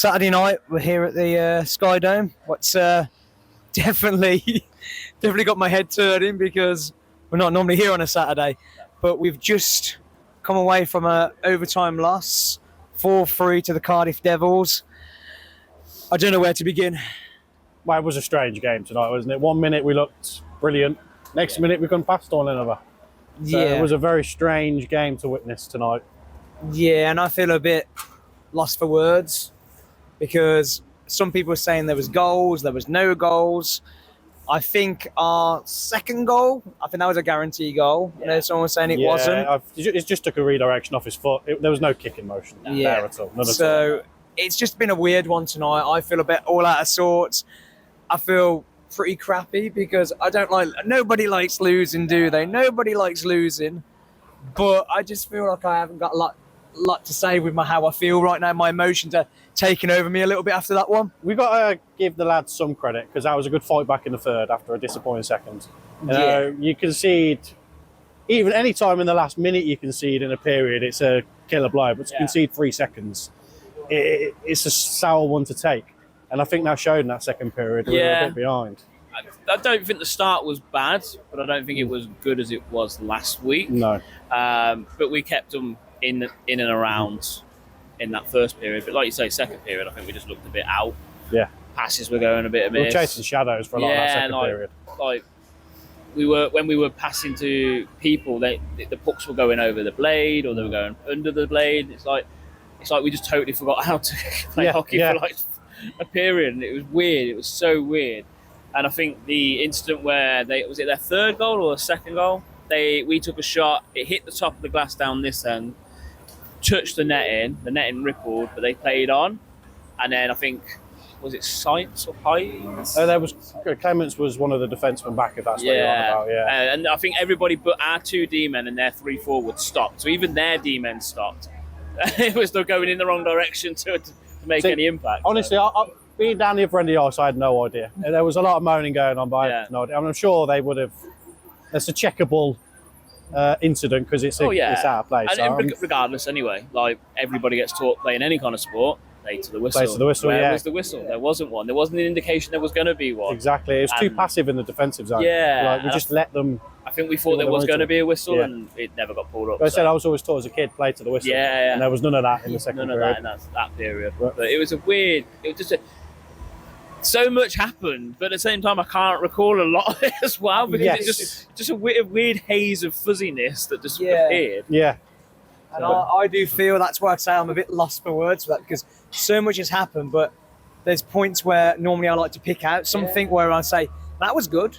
Saturday night, we're here at the Sky Dome. What's definitely got my head turning because we're not normally here on a Saturday, but we've just come away from a overtime loss, 4-3 to the Cardiff Devils. I don't know where to begin. Well, it was a strange game tonight, wasn't it? 1 minute we looked brilliant, next minute we gone past one another. So it was a very strange game to witness tonight. Yeah, and I feel a bit lost for words because some people were saying there was goals, there was no goals. I think our second goal, I think that was a guarantee goal. Yeah. You know, someone was saying it wasn't. It just took a redirection off his foot. There was no kicking motion there at all. It's just been a weird one tonight. I feel a bit all out of sorts. I feel pretty crappy because nobody likes losing, do they? Nobody likes losing. But I just feel like I haven't got a lot to say with how I feel right now. My emotions are taking over me a little bit after that one. We've got to give the lads some credit because that was a good fight back in the third after a disappointing second. You concede, even any time in the last minute you concede in a period, it's a killer blow. But to concede 3 seconds, it's a sour one to take. And I think that showed in that second period. We were a bit behind. I don't think the start was bad, but I don't think it was good as it was last week. No. But we kept them in and around in that first period. But like you say, second period, I think we just looked a bit out. Yeah. Passes were going a bit amiss. We were chasing shadows for a lot of that second period. When we were passing to people, the pucks were going over the blade or they were going under the blade. It's like we just totally forgot how to play hockey for like a period, and it was weird. It was so weird. And I think the incident where was it their third goal or their second goal? We took a shot, it hit the top of the glass down this end, touched the netting rippled, but they played on. And then I think, was it Science or Hines? Clements was one of the defensemen back, if that's what you're on about, and I think everybody but our 2 D-men and their 3 forwards stopped. So even their D-men stopped. It was still going in the wrong direction to make any impact. Honestly, being down the other end of the ice, I had no idea. There was a lot of moaning going on, but I had no idea. I'm sure they would have. It's a checkable incident because it's our place. And regardless, anyway, like everybody gets taught playing any kind of sport, play to the whistle. Play to the whistle. Where was the whistle? There wasn't one. There wasn't an indication there was going to be one. Exactly. It was too passive in the defensive zone. Yeah. We just let them. I think we thought there was going to be a whistle, and it never got pulled up. But I said I was always taught as a kid, play to the whistle. Yeah. And there was none of that in the second period. None of that in that period. But it was so much happened, but at the same time, I can't recall a lot of it as well because it's just a weird haze of fuzziness that just appeared. Yeah. And I do feel that's why I say I'm a bit lost for words for that because so much has happened, but there's points where normally I like to pick out something where I say, that was good.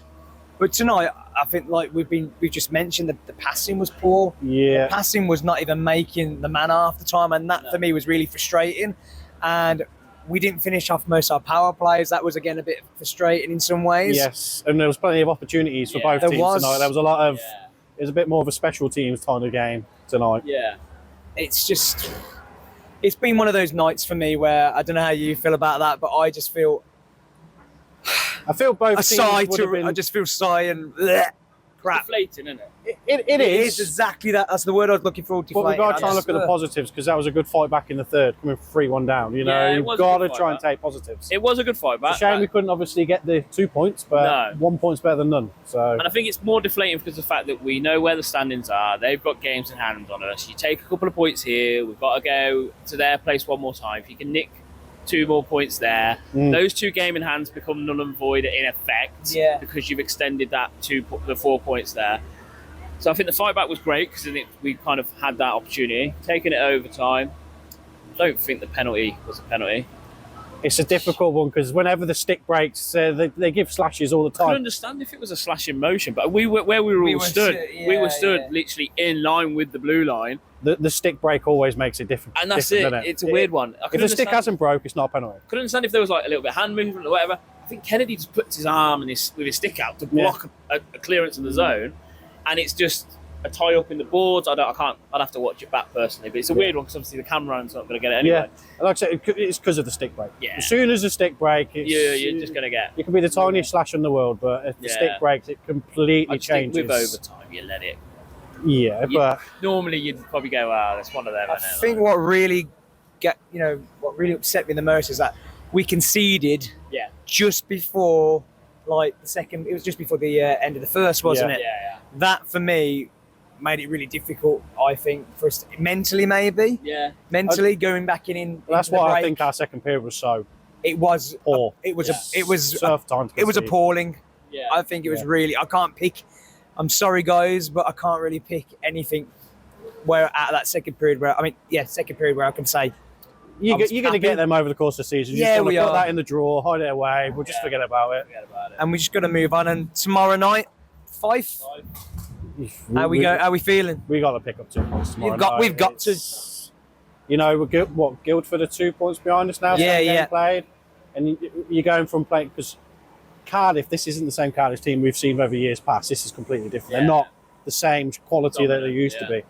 But tonight, I think like we've just mentioned that the passing was poor. Yeah. The passing was not even making the man half the time, and that for me was really frustrating. And we didn't finish off most of our power plays. That was, again, a bit frustrating in some ways. Yes, and there was plenty of opportunities for both teams tonight. There was a lot of... It was a bit more of a special teams kind of game tonight. Yeah. It's been one of those nights for me where I don't know how you feel about that, but I just feel... I feel both teams I just feel sigh and... crap. Deflating, isn't it? It is exactly that. That's the word I was looking for. But we've got to try and look at the positives because that was a good fight back in the third, coming 3-1 down. You've got to try and take positives. It was a good fight back. It's a shame we couldn't obviously get the 2 points, but 1 point's better than none. So, and I think it's more deflating because of the fact that we know where the standings are. They've got games in hand on us. You take a couple of points here. We've got to go to their place one more time. If you can nick 2 more points there, those 2 game in hands become null and void in effect because you've extended the 4 points there. So I think the fight back was great because we kind of had that opportunity. Taking it overtime, I don't think the penalty was a penalty. It's a difficult one because whenever the stick breaks, they give slashes all the time. I could understand if it was a slash in motion, but we were stood literally in line with the blue line. The stick break always makes it different. And that's it. It's a weird one. If the stick hasn't broke, it's not a penalty. I could understand if there was like a little bit of hand movement or whatever. I think Kennedy just puts his arm with his stick out to block a clearance in the zone. And it's just a tie up in the boards. I'd have to watch it back personally, but it's a weird one because obviously the cameraman's not going to get it anyway. Yeah, like I said, it's because of the stick break. Yeah. As soon as the stick break, you're just going to get. It can be the tiniest slash in the world, but if the stick breaks, it completely changes. With overtime, you let it. Yeah, but normally you'd probably go, that's one of them. I think what really what really upset me the most is that we conceded Yeah. just before like the second. It was just before the end of the first, wasn't it? Yeah. That for me made it really difficult. I think for us mentally, maybe. Yeah. Mentally going back in. That's into the why I break, think our second period was so it was poor. It was Yeah. Surf time to it was concede. appalling. Yeah. I think it was Yeah. really. I can't pick. I'm sorry, guys, but I can't really pick anything where out of that second period where second period where I can say You're going to happy. get them over the course of the season. You Yeah, just we got to put are. that in the drawer, hide it away. We'll just forget about it. Forget about it. and we just got to move on. And tomorrow night, Fife. How we go? How we feeling? We got to pick up 2 points tomorrow. We've got to. You know, we're Guildford are 2 points behind us now. Yeah, same game yeah. Played, and you're going from playing because Cardiff. This isn't the same Cardiff team we've seen over years past. This is completely different. Yeah. They're not the same quality that they used to Yeah. be.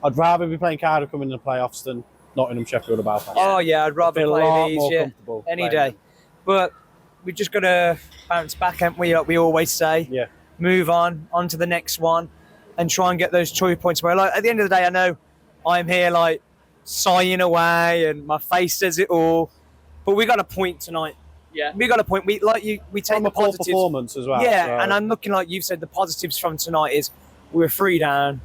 I'd rather be playing Cardiff coming in the playoffs than Nottingham, Sheffield, or Belfast. Oh yeah, I'd rather feel a play lot these more yeah, comfortable any playing day. But we just got to bounce back, haven't we? Like we always say. Yeah. Move on to the next one, and try and get those 2 points. Where like at the end of the day, I know I'm here like sighing away, and my face says it all. But we got a point tonight. Yeah. We got a point. We take From the a poor positives. performance as well. Yeah, so. and I'm looking like you've said. The positives from tonight is we were 3 down,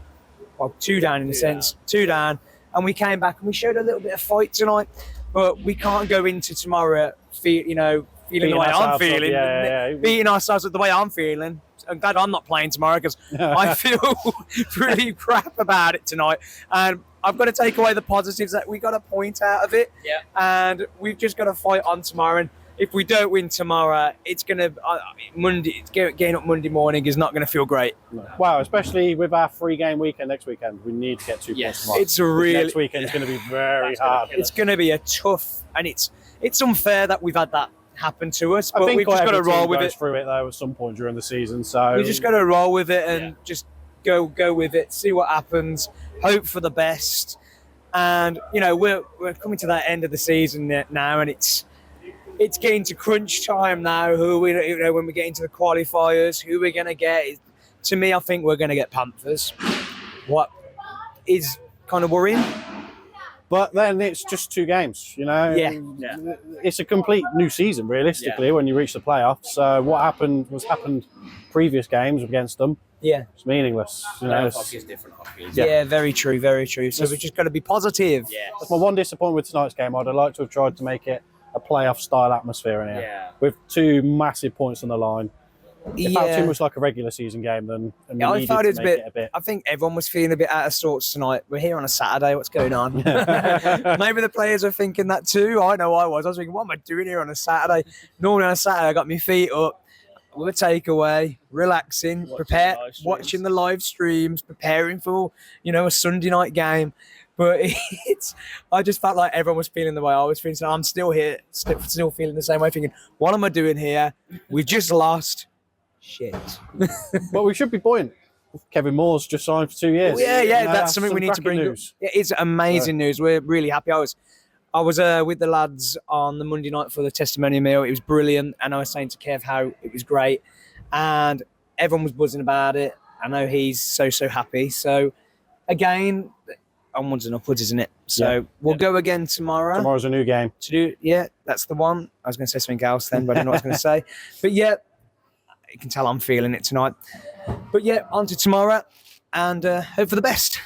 well 2 down in a sense, 2 down, and we came back and we showed a little bit of fight tonight. But we can't go into tomorrow, feeling the way I'm feeling, beating ourselves up the way I'm feeling. I'm glad I'm not playing tomorrow because I feel pretty crap about it tonight. And I've got to take away the positives that we got a point out of it. Yeah. And we've just got to fight on tomorrow. And if we don't win tomorrow, it's going to getting up Monday morning is not going to feel great. No. Wow, especially with our 3-game weekend next weekend, we need to get 2 points tomorrow. It's a really next weekend is going to be very hard. It's going to be a tough, and it's unfair that we've had that happen to us, I but think we've just got to every team roll with goes it. through it though at some point during the season. So We just got to roll with it and just go with it, see what happens, hope for the best. And we're coming to that end of the season now, and it's getting to crunch time now. When we get into the qualifiers, who we're going to get? To me, I think we're going to get Panthers. What is kind of worrying? But then it's just 2 games, Yeah. It's a complete new season, realistically, when you reach the playoffs. So what happened previous games against them. Yeah. It's meaningless. Hockey is different hockey. Yeah, very true, very true. So we've just got to be positive. Yeah. That's my one disappointment with tonight's game. I'd have liked to have tried to make it a playoff style atmosphere in here. Yeah. With 2 massive points on the line. It felt Yeah. too much like a regular season game than and we I needed found to it make it a bit. I think everyone was feeling a bit out of sorts tonight. We're here on a Saturday. What's going on? Maybe the players are thinking that too. I know I was. I was thinking, what am I doing here on a Saturday? Normally on a Saturday, I got my feet up with a takeaway, relaxing, watching the live streams, preparing for a Sunday night game. But I just felt like everyone was feeling the way I was feeling. So I'm still here, still feeling the same way, thinking, what am I doing here? We've just lost. Shit. But we should be buoyant. Kevin Moore's just signed for 2 years. Yeah, that's something we need to bring news. up. It is amazing news. We're really happy. I was with the lads on the Monday night for the testimonial meal. It was brilliant, and I was saying to Kev how it was great, and everyone was buzzing about it. I know he's so happy. So again, onwards and upwards, isn't it? So we'll go again tomorrow. Tomorrow's a new game. That's the one. I was going to say something else then, but I don't know what I was going to say. But you can tell I'm feeling it tonight. But on to tomorrow, and hope for the best.